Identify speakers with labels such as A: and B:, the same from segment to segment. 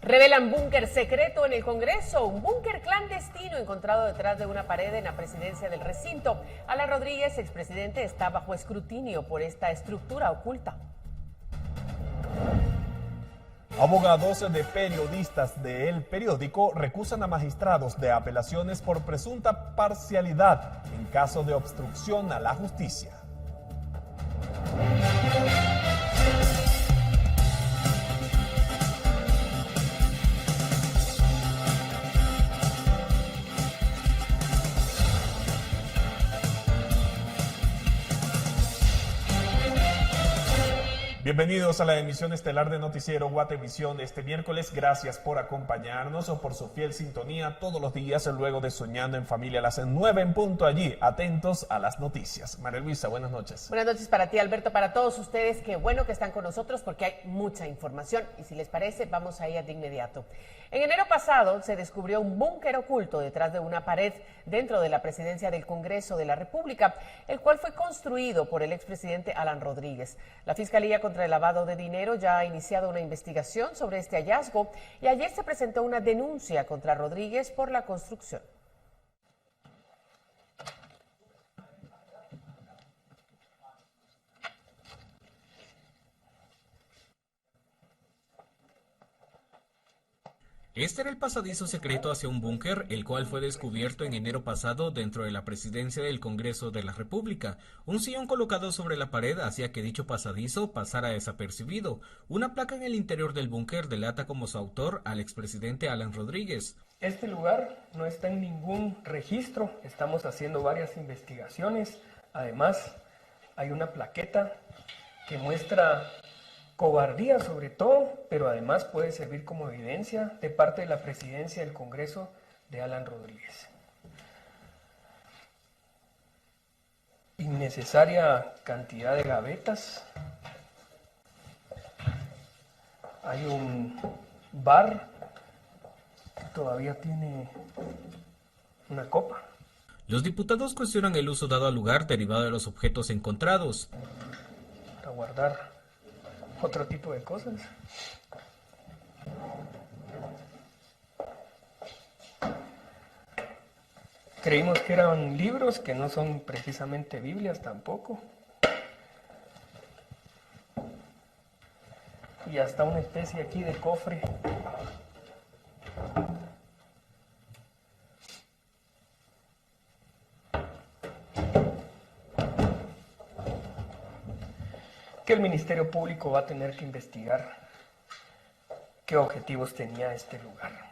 A: Revelan búnker secreto en el Congreso, un búnker clandestino encontrado detrás de una pared en la presidencia del recinto. Alan Rodríguez, expresidente, está bajo escrutinio por esta estructura oculta.
B: Abogados de periodistas de El Periódico recusan a magistrados de apelaciones por presunta parcialidad en caso de obstrucción a la justicia. Bienvenidos a la emisión estelar de Noticiero Guatevisión de este miércoles. Gracias por acompañarnos o por su fiel sintonía todos los días luego de Soñando en Familia a las 9 en punto allí. Atentos a las noticias. María Luisa, buenas noches.
A: Buenas noches para ti, Alberto, para todos ustedes. Qué bueno que están con nosotros porque hay mucha información y si les parece vamos a ir de inmediato. En enero pasado se descubrió un búnker oculto detrás de una pared dentro de la presidencia del Congreso de la República, el cual fue construido por el expresidente Alan Rodríguez. La Fiscalía contra el lavado de dinero ya ha iniciado una investigación sobre este hallazgo y ayer se presentó una denuncia contra Rodríguez por la construcción.
C: Este era el pasadizo secreto hacia un búnker, el cual fue descubierto en enero pasado dentro de la presidencia del Congreso de la República. Un sillón colocado sobre la pared hacía que dicho pasadizo pasara desapercibido. Una placa en el interior del búnker delata como su autor al expresidente Alan Rodríguez.
D: Este lugar no está en ningún registro, estamos haciendo varias investigaciones. Además, hay una plaqueta que muestra cobardía sobre todo, pero además puede servir como evidencia de parte de la presidencia del Congreso de Alan Rodríguez. Innecesaria cantidad de gavetas. Hay un bar que todavía tiene una copa.
C: Los diputados cuestionan el uso dado al lugar derivado de los objetos encontrados.
D: Para guardar otro tipo de cosas. Creímos que eran libros, que no son precisamente Biblias tampoco. Y hasta una especie aquí de cofre. Que el Ministerio Público va a tener que investigar qué objetivos tenía este lugar.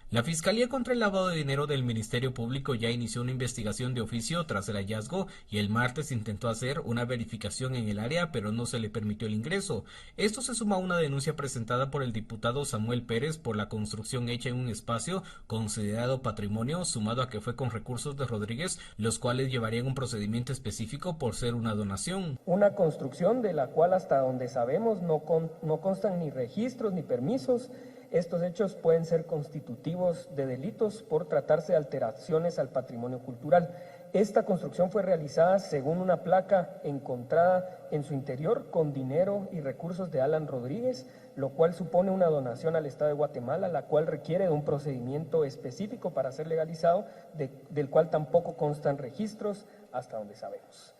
C: La Fiscalía contra el lavado de dinero del Ministerio Público ya inició una investigación de oficio tras el hallazgo y el martes intentó hacer una verificación en el área, pero no se le permitió el ingreso. Esto se suma a una denuncia presentada por el diputado Samuel Pérez por la construcción hecha en un espacio considerado patrimonio, sumado a que fue con recursos de Rodríguez, los cuales llevarían un procedimiento específico por ser una donación.
D: Una construcción de la cual hasta donde sabemos no constan ni registros ni permisos. Estos hechos pueden ser constitutivos de delitos por tratarse de alteraciones al patrimonio cultural. Esta construcción fue realizada según una placa encontrada en su interior con dinero y recursos de Alan Rodríguez, lo cual supone una donación al Estado de Guatemala, la cual requiere de un procedimiento específico para ser legalizado, del cual tampoco constan registros hasta donde sabemos.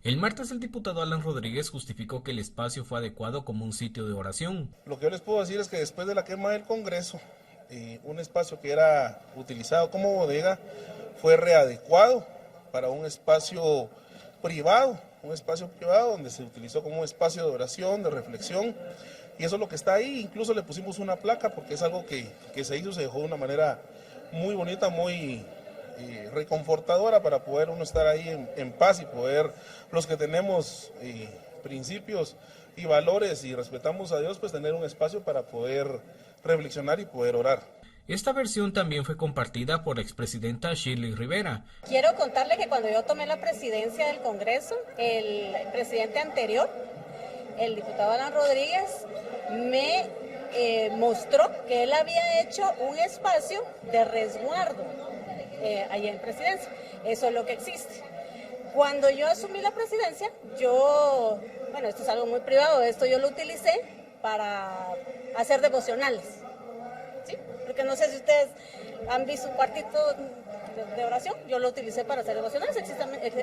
C: El martes el diputado Alan Rodríguez justificó que el espacio fue adecuado como un sitio de oración.
E: Lo que yo les puedo decir es que después de la quema del Congreso, un espacio que era utilizado como bodega fue readecuado para un espacio privado donde se utilizó como un espacio de oración, de reflexión, y eso es lo que está ahí. Incluso le pusimos una placa porque es algo que se hizo, se dejó de una manera muy bonita, muy reconfortadora para poder uno estar ahí en paz y poder, los que tenemos principios y valores y respetamos a Dios, pues tener un espacio para poder reflexionar y poder orar.
C: Esta versión también fue compartida por la expresidenta Shirley Rivera.
F: Quiero contarle que cuando yo tomé la presidencia del Congreso, el presidente anterior, el diputado Alan Rodríguez, me mostró que él había hecho un espacio de resguardo allá en presidencia. Eso es lo que existe. Cuando yo asumí la presidencia, esto es algo muy privado, esto yo lo utilicé para hacer devocionales. ¿sí? Porque no sé si ustedes han visto un cuartito de oración, yo lo utilicé para hacer devocionales,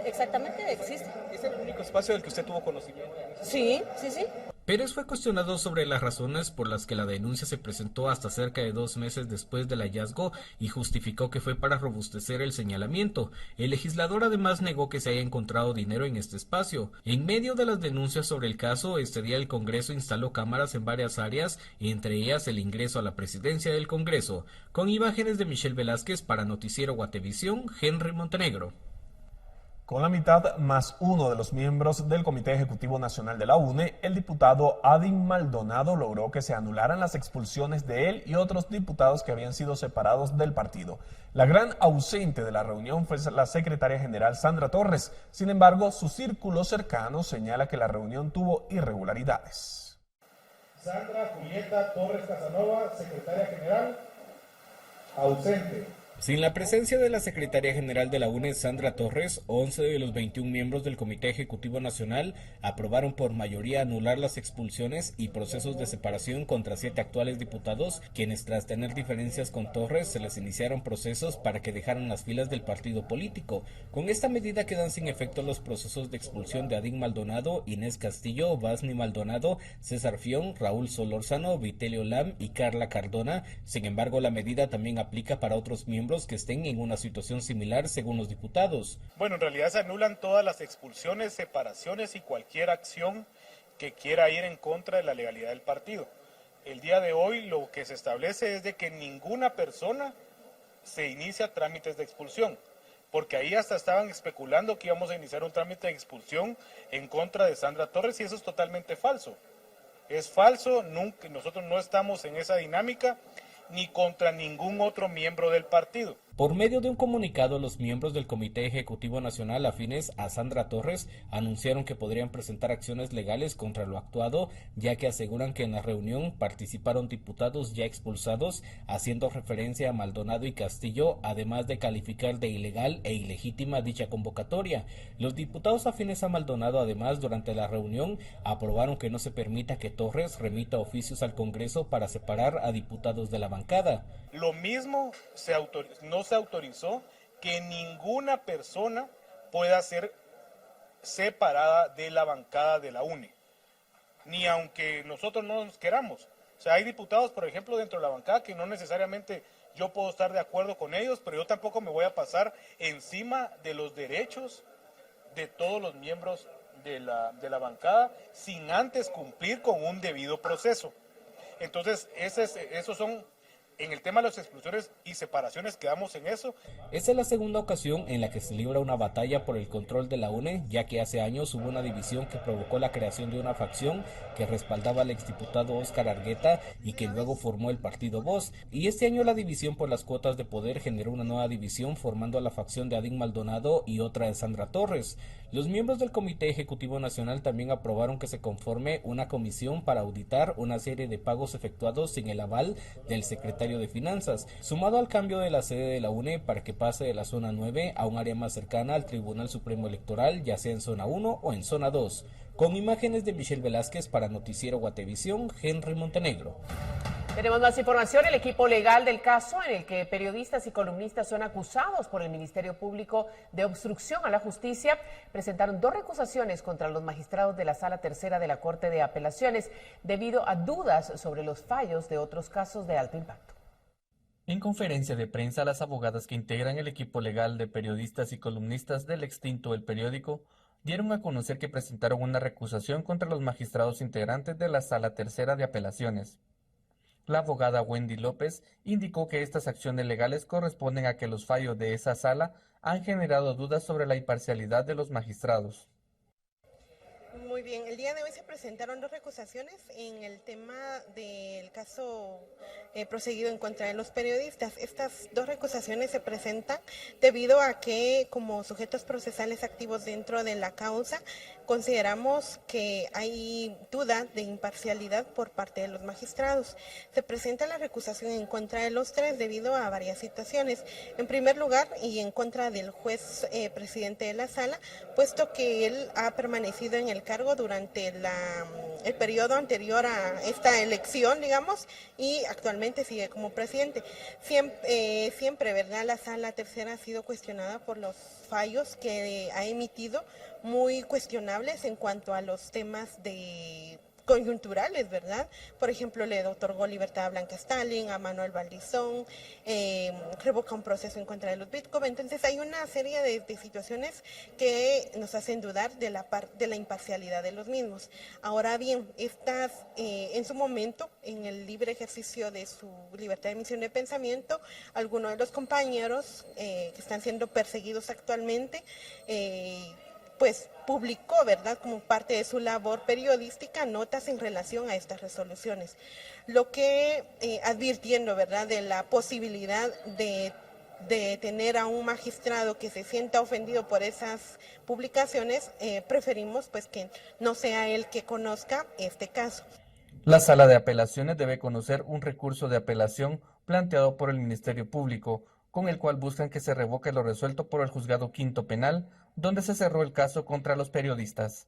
F: exactamente existe.
G: ¿Es el único espacio del que usted tuvo conocimiento?
F: Sí, sí, sí.
C: Pérez fue cuestionado sobre las razones por las que la denuncia se presentó hasta cerca de 2 meses después del hallazgo y justificó que fue para robustecer el señalamiento. El legislador además negó que se haya encontrado dinero en este espacio. En medio de las denuncias sobre el caso, este día el Congreso instaló cámaras en varias áreas, entre ellas el ingreso a la presidencia del Congreso. Con imágenes de Michelle Velázquez para Noticiero Guatevisión, Henry Montenegro.
B: Con la mitad más uno de los miembros del Comité Ejecutivo Nacional de la UNE, el diputado Adin Maldonado logró que se anularan las expulsiones de él y otros diputados que habían sido separados del partido. La gran ausente de la reunión fue la secretaria general Sandra Torres. Sin embargo, su círculo cercano señala que la reunión tuvo irregularidades.
H: Sandra Julieta Torres Casanova, secretaria general, ausente.
C: Sin la presencia de la secretaria general de la UNE, Sandra Torres, 11 de los 21 miembros del Comité Ejecutivo Nacional aprobaron por mayoría anular las expulsiones y procesos de separación contra 7 actuales diputados, quienes tras tener diferencias con Torres se les iniciaron procesos para que dejaran las filas del partido político. Con esta medida quedan sin efecto los procesos de expulsión de Adin Maldonado, Inés Castillo, Basni Maldonado, César Fión, Raúl Solórzano, Vitelio Lam y Carla Cardona. Sin embargo, la medida también aplica para otros miembros que estén en una situación similar según los diputados.
H: Bueno, en realidad se anulan todas las expulsiones, separaciones y cualquier acción que quiera ir en contra de la legalidad del partido. El día de hoy lo que se establece es de que ninguna persona se inicia trámites de expulsión, porque ahí hasta estaban especulando que íbamos a iniciar un trámite de expulsión en contra de Sandra Torres y eso es totalmente falso. Es falso, nosotros no estamos en esa dinámica ni contra ningún otro miembro del partido.
C: Por medio de un comunicado, los miembros del Comité Ejecutivo Nacional afines a Sandra Torres anunciaron que podrían presentar acciones legales contra lo actuado, ya que aseguran que en la reunión participaron diputados ya expulsados, haciendo referencia a Maldonado y Castillo, además de calificar de ilegal e ilegítima dicha convocatoria. Los diputados afines a Maldonado, además, durante la reunión, aprobaron que no se permita que Torres remita oficios al Congreso para separar a diputados de la bancada.
H: Lo mismo no se autorizó que ninguna persona pueda ser separada de la bancada de la UNE, ni aunque nosotros no nos queramos. O sea, hay diputados, por ejemplo, dentro de la bancada que no necesariamente yo puedo estar de acuerdo con ellos, pero yo tampoco me voy a pasar encima de los derechos de todos los miembros de la bancada sin antes cumplir con un debido proceso. Entonces, esos son... En el tema de las expulsiones y separaciones quedamos en eso.
C: Esta es la segunda ocasión en la que se libra una batalla por el control de la UNE, ya que hace años hubo una división que provocó la creación de una facción que respaldaba al exdiputado Óscar Argueta y que luego formó el partido Voz. Y este año la división por las cuotas de poder generó una nueva división formando a la facción de Adin Maldonado y otra de Sandra Torres. Los miembros del Comité Ejecutivo Nacional también aprobaron que se conforme una comisión para auditar una serie de pagos efectuados sin el aval del secretario de Finanzas, sumado al cambio de la sede de la UNE para que pase de la zona 9 a un área más cercana al Tribunal Supremo Electoral, ya sea en zona 1 o en zona 2. Con imágenes de Michelle Velázquez para Noticiero Guatevisión, Henry Montenegro.
A: Tenemos más información. El equipo legal del caso en el que periodistas y columnistas son acusados por el Ministerio Público de obstrucción a la justicia presentaron 2 recusaciones contra los magistrados de la Sala Tercera de la Corte de Apelaciones debido a dudas sobre los fallos de otros casos de alto impacto.
I: En conferencia de prensa, las abogadas que integran el equipo legal de periodistas y columnistas del extinto El Periódico dieron a conocer que presentaron una recusación contra los magistrados integrantes de la Sala Tercera de Apelaciones. La abogada Wendy López indicó que estas acciones legales corresponden a que los fallos de esa sala han generado dudas sobre la imparcialidad de los magistrados.
J: Muy bien, el día de hoy se presentaron 2 recusaciones en el tema del caso proseguido en contra de los periodistas. Estas 2 recusaciones se presentan debido a que como sujetos procesales activos dentro de la causa consideramos que hay duda de imparcialidad por parte de los magistrados. Se presenta la recusación en contra de los tres debido a varias situaciones. En primer lugar, y en contra del juez presidente de la sala, puesto que él ha permanecido en el cargo durante el periodo anterior a esta elección, digamos, y actualmente sigue como presidente. Siempre, ¿verdad? La sala tercera ha sido cuestionada por los fallos que ha emitido, muy cuestionables en cuanto a los temas coyunturales, ¿verdad? Por ejemplo, le otorgó libertad a Blanca Stalin, a Manuel Valdizón, revoca un proceso en contra de los Bitcoin. Entonces hay una serie de situaciones que nos hacen dudar de la imparcialidad de los mismos. Ahora bien, estas, en su momento, en el libre ejercicio de su libertad de emisión de pensamiento, algunos de los compañeros que están siendo perseguidos actualmente, pues publicó, ¿verdad?, como parte de su labor periodística, notas en relación a estas resoluciones. Lo que, advirtiendo, ¿verdad?, de la posibilidad de tener a un magistrado que se sienta ofendido por esas publicaciones, preferimos pues que no sea él que conozca este caso.
I: La Sala de Apelaciones debe conocer un recurso de apelación planteado por el Ministerio Público, con el cual buscan que se revoque lo resuelto por el Juzgado Quinto Penal, donde se cerró el caso contra los periodistas.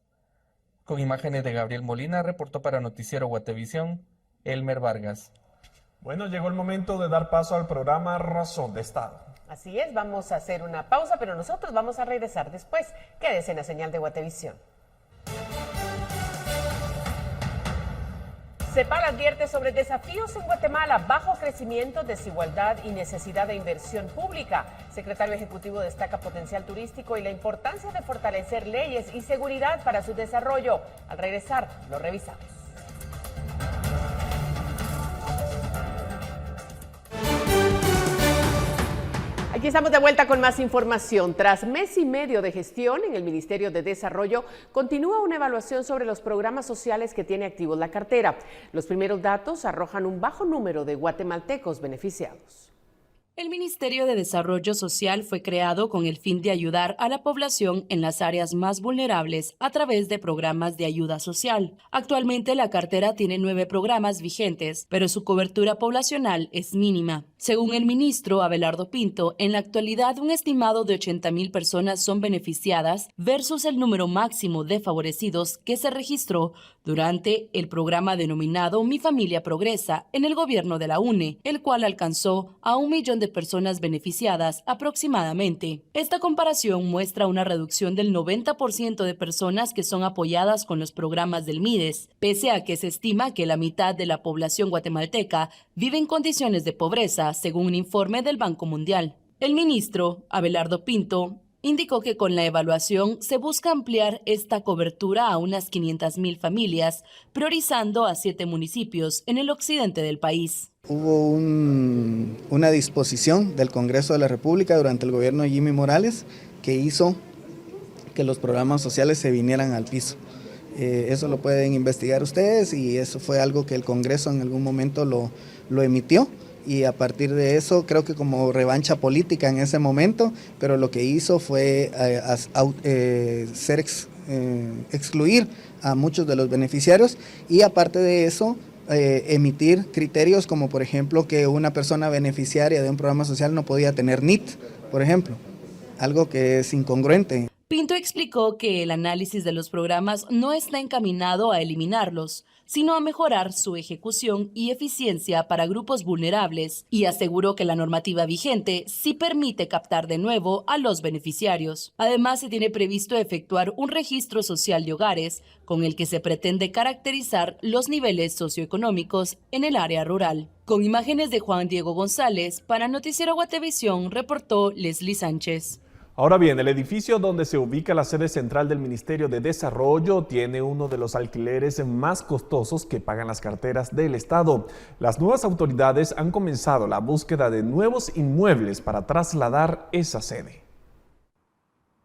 I: Con imágenes de Gabriel Molina, reportó para Noticiero Guatevisión, Elmer Vargas.
B: Bueno, llegó el momento de dar paso al programa Razón de Estado.
A: Así es, vamos a hacer una pausa, pero nosotros vamos a regresar después. Quédese en la señal de Guatevisión. CEPAL advierte sobre desafíos en Guatemala, bajo crecimiento, desigualdad y necesidad de inversión pública. Secretario Ejecutivo destaca potencial turístico y la importancia de fortalecer leyes y seguridad para su desarrollo. Al regresar, lo revisamos. Aquí estamos de vuelta con más información. Tras mes y medio de gestión en el Ministerio de Desarrollo, continúa una evaluación sobre los programas sociales que tiene activos la cartera. Los primeros datos arrojan un bajo número de guatemaltecos beneficiados.
K: El Ministerio de Desarrollo Social fue creado con el fin de ayudar a la población en las áreas más vulnerables a través de programas de ayuda social. Actualmente la cartera tiene 9 programas vigentes, pero su cobertura poblacional es mínima. Según el ministro Abelardo Pinto, en la actualidad un estimado de 80,000 personas son beneficiadas versus el número máximo de favorecidos que se registró durante el programa denominado Mi Familia Progresa en el gobierno de la UNE, el cual alcanzó a 1 millón de personas beneficiadas aproximadamente. Esta comparación muestra una reducción del 90% de personas que son apoyadas con los programas del MIDES, pese a que se estima que la mitad de la población guatemalteca vive en condiciones de pobreza, según un informe del Banco Mundial. El ministro Abelardo Pinto indicó que con la evaluación se busca ampliar esta cobertura a unas 500,000 familias, priorizando a 7 municipios en el occidente del país.
L: Hubo una disposición del Congreso de la República durante el gobierno de Jimmy Morales que hizo que los programas sociales se vinieran al piso. Eso lo pueden investigar ustedes y eso fue algo que el Congreso en algún momento lo emitió. Y a partir de eso, creo que como revancha política en ese momento, pero lo que hizo fue excluir a muchos de los beneficiarios y aparte de eso, emitir criterios como por ejemplo que una persona beneficiaria de un programa social no podía tener NIT, por ejemplo, algo que es incongruente.
K: Pinto explicó que el análisis de los programas no está encaminado a eliminarlos, sino a mejorar su ejecución y eficiencia para grupos vulnerables, y aseguró que la normativa vigente sí permite captar de nuevo a los beneficiarios. Además, se tiene previsto efectuar un registro social de hogares, con el que se pretende caracterizar los niveles socioeconómicos en el área rural. Con imágenes de Juan Diego González, para Noticiero Guatevisión, reportó Leslie Sánchez.
B: Ahora bien, el edificio donde se ubica la sede central del Ministerio de Desarrollo tiene uno de los alquileres más costosos que pagan las carteras del Estado. Las nuevas autoridades han comenzado la búsqueda de nuevos inmuebles para trasladar esa sede.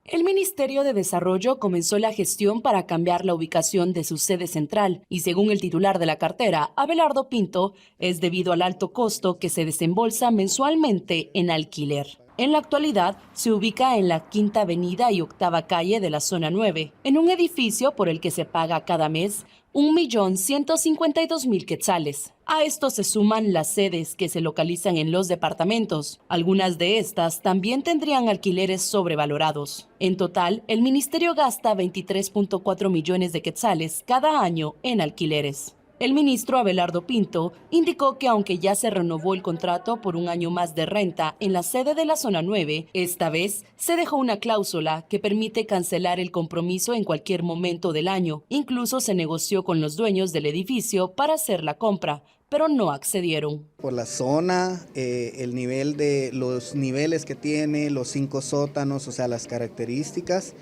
K: El Ministerio de Desarrollo comenzó la gestión para cambiar la ubicación de su sede central y según el titular de la cartera, Abelardo Pinto, es debido al alto costo que se desembolsa mensualmente en alquiler. En la actualidad, se ubica en la Quinta Avenida y Octava Calle de la Zona 9, en un edificio por el que se paga cada mes 1.152.000 quetzales. A esto se suman las sedes que se localizan en los departamentos. Algunas de estas también tendrían alquileres sobrevalorados. En total, el ministerio gasta 23.4 millones de quetzales cada año en alquileres. El ministro Abelardo Pinto indicó que aunque ya se renovó el contrato por un año más de renta en la sede de la Zona 9, esta vez se dejó una cláusula que permite cancelar el compromiso en cualquier momento del año. Incluso se negoció con los dueños del edificio para hacer la compra, pero no accedieron.
L: Por la zona, el nivel de los niveles que tiene, los 5 sótanos, o sea, las características,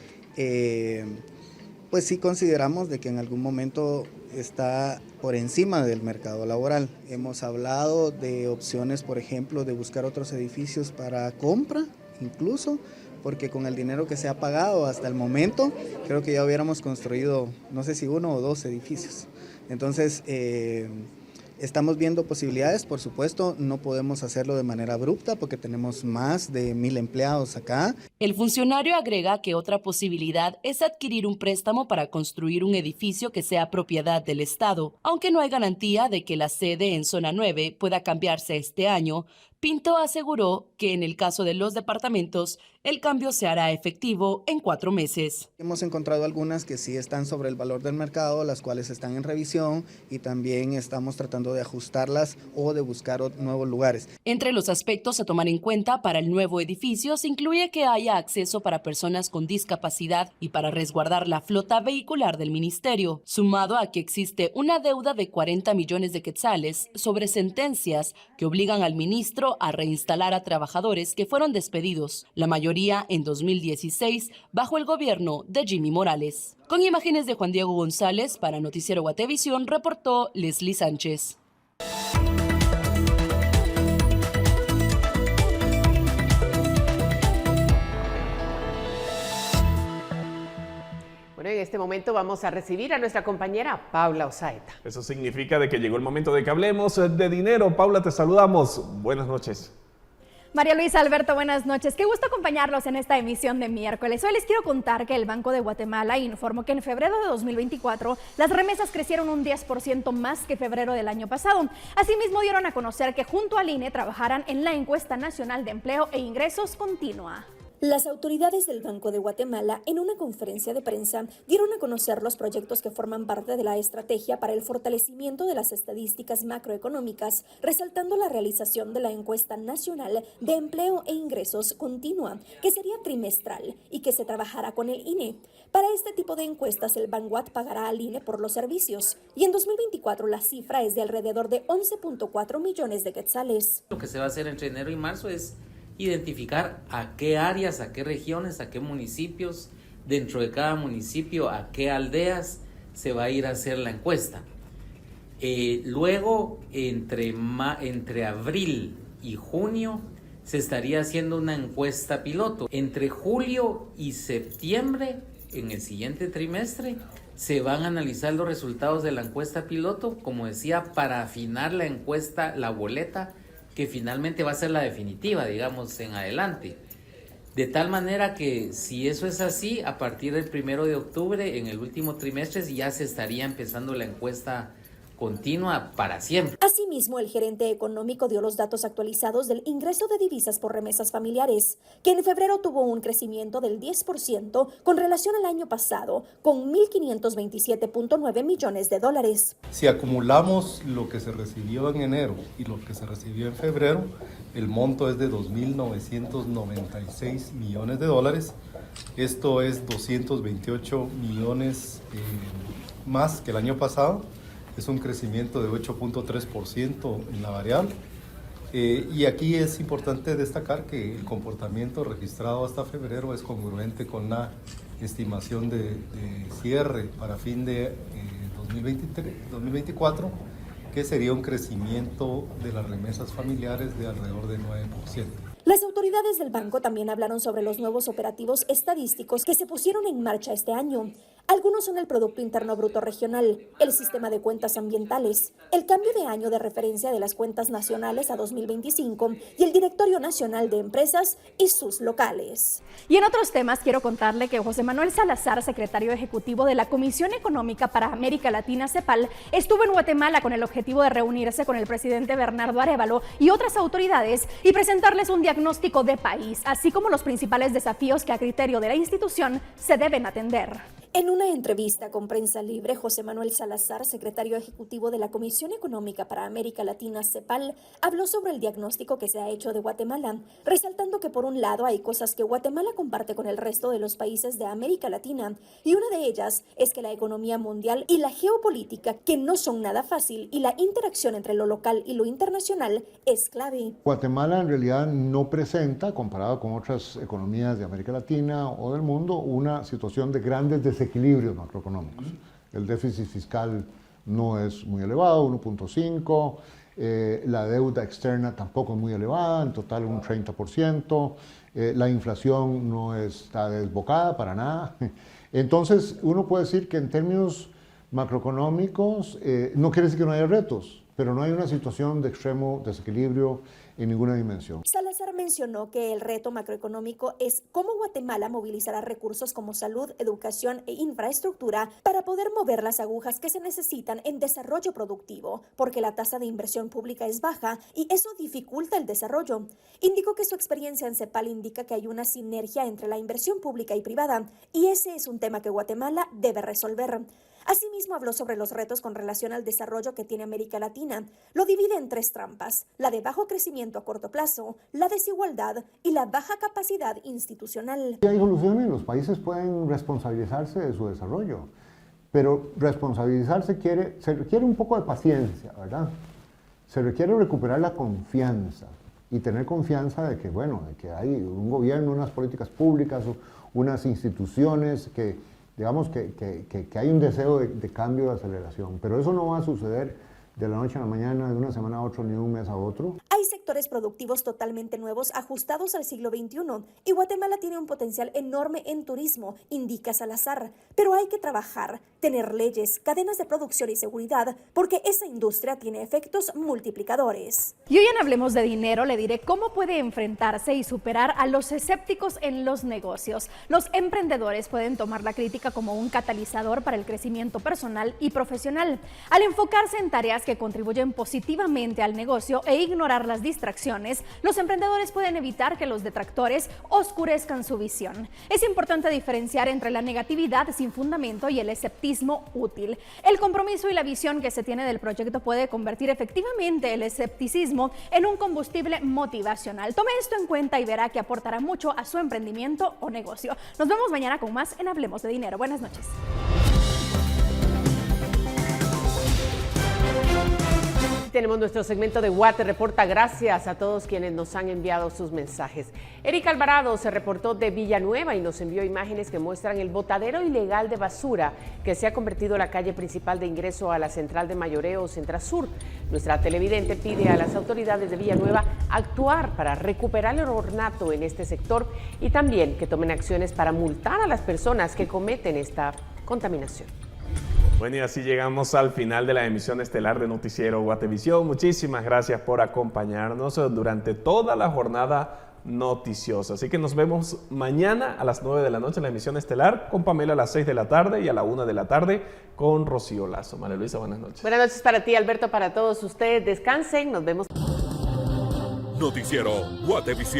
L: pues sí consideramos de que en algún momento está por encima del mercado laboral. Hemos hablado de opciones, por ejemplo, de buscar otros edificios para compra, incluso, porque con el dinero que se ha pagado hasta el momento, creo que ya hubiéramos construido, no sé si 1 o 2 edificios. Entonces, estamos viendo posibilidades, por supuesto, no podemos hacerlo de manera abrupta porque tenemos más de 1.000 empleados acá.
K: El funcionario agrega que otra posibilidad es adquirir un préstamo para construir un edificio que sea propiedad del Estado. Aunque no hay garantía de que la sede en Zona 9 pueda cambiarse este año, Pinto aseguró que en el caso de los departamentos, el cambio se hará efectivo en 4 meses.
L: Hemos encontrado algunas que sí están sobre el valor del mercado, las cuales están en revisión y también estamos tratando de ajustarlas o de buscar nuevos lugares.
K: Entre los aspectos a tomar en cuenta para el nuevo edificio se incluye que haya acceso para personas con discapacidad y para resguardar la flota vehicular del ministerio, sumado a que existe una deuda de 40 millones de quetzales sobre sentencias que obligan al ministro a reinstalar a trabajadores que fueron despedidos, la mayoría en 2016 bajo el gobierno de Jimmy Morales. Con imágenes de Juan Diego González para Noticiero Guatevisión, reportó Leslie Sánchez.
A: Bueno, en este momento vamos a recibir a nuestra compañera Paula Osaeta.
B: Eso significa de que llegó el momento de que hablemos de dinero. Paula, te saludamos. Buenas noches.
M: María Luisa, Alberto, buenas noches. Qué gusto acompañarlos en esta emisión de miércoles. Hoy les quiero contar que el Banco de Guatemala informó que en febrero de 2024 las remesas crecieron un 10% más que febrero del año pasado. Asimismo, dieron a conocer que junto al INE trabajarán en la encuesta nacional de empleo e ingresos continua.
N: Las autoridades del Banco de Guatemala, en una conferencia de prensa, dieron a conocer los proyectos que forman parte de la estrategia para el fortalecimiento de las estadísticas macroeconómicas, resaltando la realización de la encuesta nacional de empleo e ingresos continua, que sería trimestral y que se trabajará con el INE. Para este tipo de encuestas, el Banguat pagará al INE por los servicios, y en 2024 la cifra es de alrededor de 11.4 millones de quetzales.
O: Lo que se va a hacer entre enero y marzo es identificar a qué áreas, a qué regiones, a qué municipios, dentro de cada municipio, a qué aldeas se va a ir a hacer la encuesta. Luego, entre abril y junio, se estaría haciendo una encuesta piloto. Entre julio y septiembre, en el siguiente trimestre, se van a analizar los resultados de la encuesta piloto, como decía, para afinar la encuesta, la boleta, que finalmente va a ser la definitiva, digamos, en adelante. De tal manera que si eso es así, a partir del 1 de octubre, en el último trimestre, ya se estaría empezando la encuesta continua para siempre.
N: Asimismo, el gerente económico dio los datos actualizados del ingreso de divisas por remesas familiares, que en febrero tuvo un crecimiento del 10% con relación al año pasado, con 1.527.9 millones de dólares.
P: Si acumulamos lo que se recibió en enero y lo que se recibió en febrero, el monto es de 2.996 millones de dólares. Esto es 228 millones más que el año pasado. Es un crecimiento de 8.3% en la variable. Y aquí es importante destacar que el comportamiento registrado hasta febrero es congruente con la estimación de cierre para fin de 2024, que sería un crecimiento de las remesas familiares de alrededor de 9%.
N: Las autoridades del banco también hablaron sobre los nuevos operativos estadísticos que se pusieron en marcha este año. Algunos son el Producto Interno Bruto Regional, el sistema de cuentas ambientales, el cambio de año de referencia de las cuentas nacionales a 2025 y el Directorio Nacional de Empresas y sus locales.
M: Y en otros temas quiero contarle que José Manuel Salazar, secretario ejecutivo de la Comisión Económica para América Latina, CEPAL, estuvo en Guatemala con el objetivo de reunirse con el presidente Bernardo Arévalo y otras autoridades y presentarles un diagnóstico de país, así como los principales desafíos que a criterio de la institución se deben atender.
N: En una entrevista con Prensa Libre, José Manuel Salazar, secretario ejecutivo de la Comisión Económica para América Latina, CEPAL, habló sobre el diagnóstico que se ha hecho de Guatemala, resaltando que por un lado hay cosas que Guatemala comparte con el resto de los países de América Latina, y una de ellas es que la economía mundial y la geopolítica, que no son nada fácil, y la interacción entre lo local y lo internacional es clave.
Q: Guatemala en realidad no presenta, comparado con otras economías de América Latina o del mundo, una situación de grandes desequilibrios macroeconómicos. El déficit fiscal no es muy elevado, 1.5%, la deuda externa tampoco es muy elevada, en total un 30%, la inflación no está desbocada para nada. Entonces uno puede decir que en términos macroeconómicos no quiere decir que no haya retos, pero no hay una situación de extremo desequilibrio en ninguna dimensión.
N: Salazar mencionó que el reto macroeconómico es cómo Guatemala movilizará recursos como salud, educación e infraestructura para poder mover las agujas que se necesitan en desarrollo productivo, porque la tasa de inversión pública es baja y eso dificulta el desarrollo. Indicó que su experiencia en CEPAL indica que hay una sinergia entre la inversión pública y privada, y ese es un tema que Guatemala debe resolver. Asimismo, habló sobre los retos con relación al desarrollo que tiene América Latina. Lo divide en 3 trampas: la de bajo crecimiento a corto plazo, la desigualdad y la baja capacidad institucional.
Q: Hay soluciones, los países pueden responsabilizarse de su desarrollo, pero responsabilizarse se requiere un poco de paciencia, ¿verdad? Se requiere recuperar la confianza y tener confianza de que, bueno, de que hay un gobierno, unas políticas públicas, unas instituciones que digamos que hay un deseo de cambio, de aceleración, pero eso no va a suceder de la noche a la mañana, de una semana a otra, ni de un mes a otro.
N: Hay sectores productivos totalmente nuevos, ajustados al siglo XXI, y Guatemala tiene un potencial enorme en turismo, indica Salazar, pero hay que trabajar, tener leyes, cadenas de producción y seguridad, porque esa industria tiene efectos multiplicadores.
M: Y hoy en Hablemos de Dinero le diré cómo puede enfrentarse y superar a los escépticos en los negocios. Los emprendedores pueden tomar la crítica como un catalizador para el crecimiento personal y profesional, al enfocarse en tareas que contribuyen positivamente al negocio e ignorar las distracciones. Los emprendedores pueden evitar que los detractores oscurezcan su visión. Es importante diferenciar entre la negatividad sin fundamento y el escepticismo útil. El compromiso y la visión que se tiene del proyecto puede convertir efectivamente el escepticismo en un combustible motivacional. Tome esto en cuenta y verá que aportará mucho a su emprendimiento o negocio. Nos vemos mañana con más en Hablemos de Dinero. Buenas noches.
A: Tenemos nuestro segmento de Guate Reporta. Gracias a todos quienes nos han enviado sus mensajes. Erika Alvarado se reportó de Villanueva y nos envió imágenes que muestran el botadero ilegal de basura que se ha convertido en la calle principal de ingreso a la central de mayoreo Centrasur. Nuestra televidente pide a las autoridades de Villanueva actuar para recuperar el ornato en este sector y también que tomen acciones para multar a las personas que cometen esta contaminación.
B: Bueno, y así llegamos al final de la emisión estelar de Noticiero Guatevisión. Muchísimas gracias por acompañarnos durante toda la jornada noticiosa. Así que nos vemos mañana a las 9 de la noche en la emisión estelar, con Pamela a las 6 de la tarde y a la 1 de la tarde con Rocío Lazo. María Luisa, buenas noches.
A: Buenas noches para ti, Alberto, para todos ustedes. Descansen, nos vemos.
R: Noticiero Guatevisión.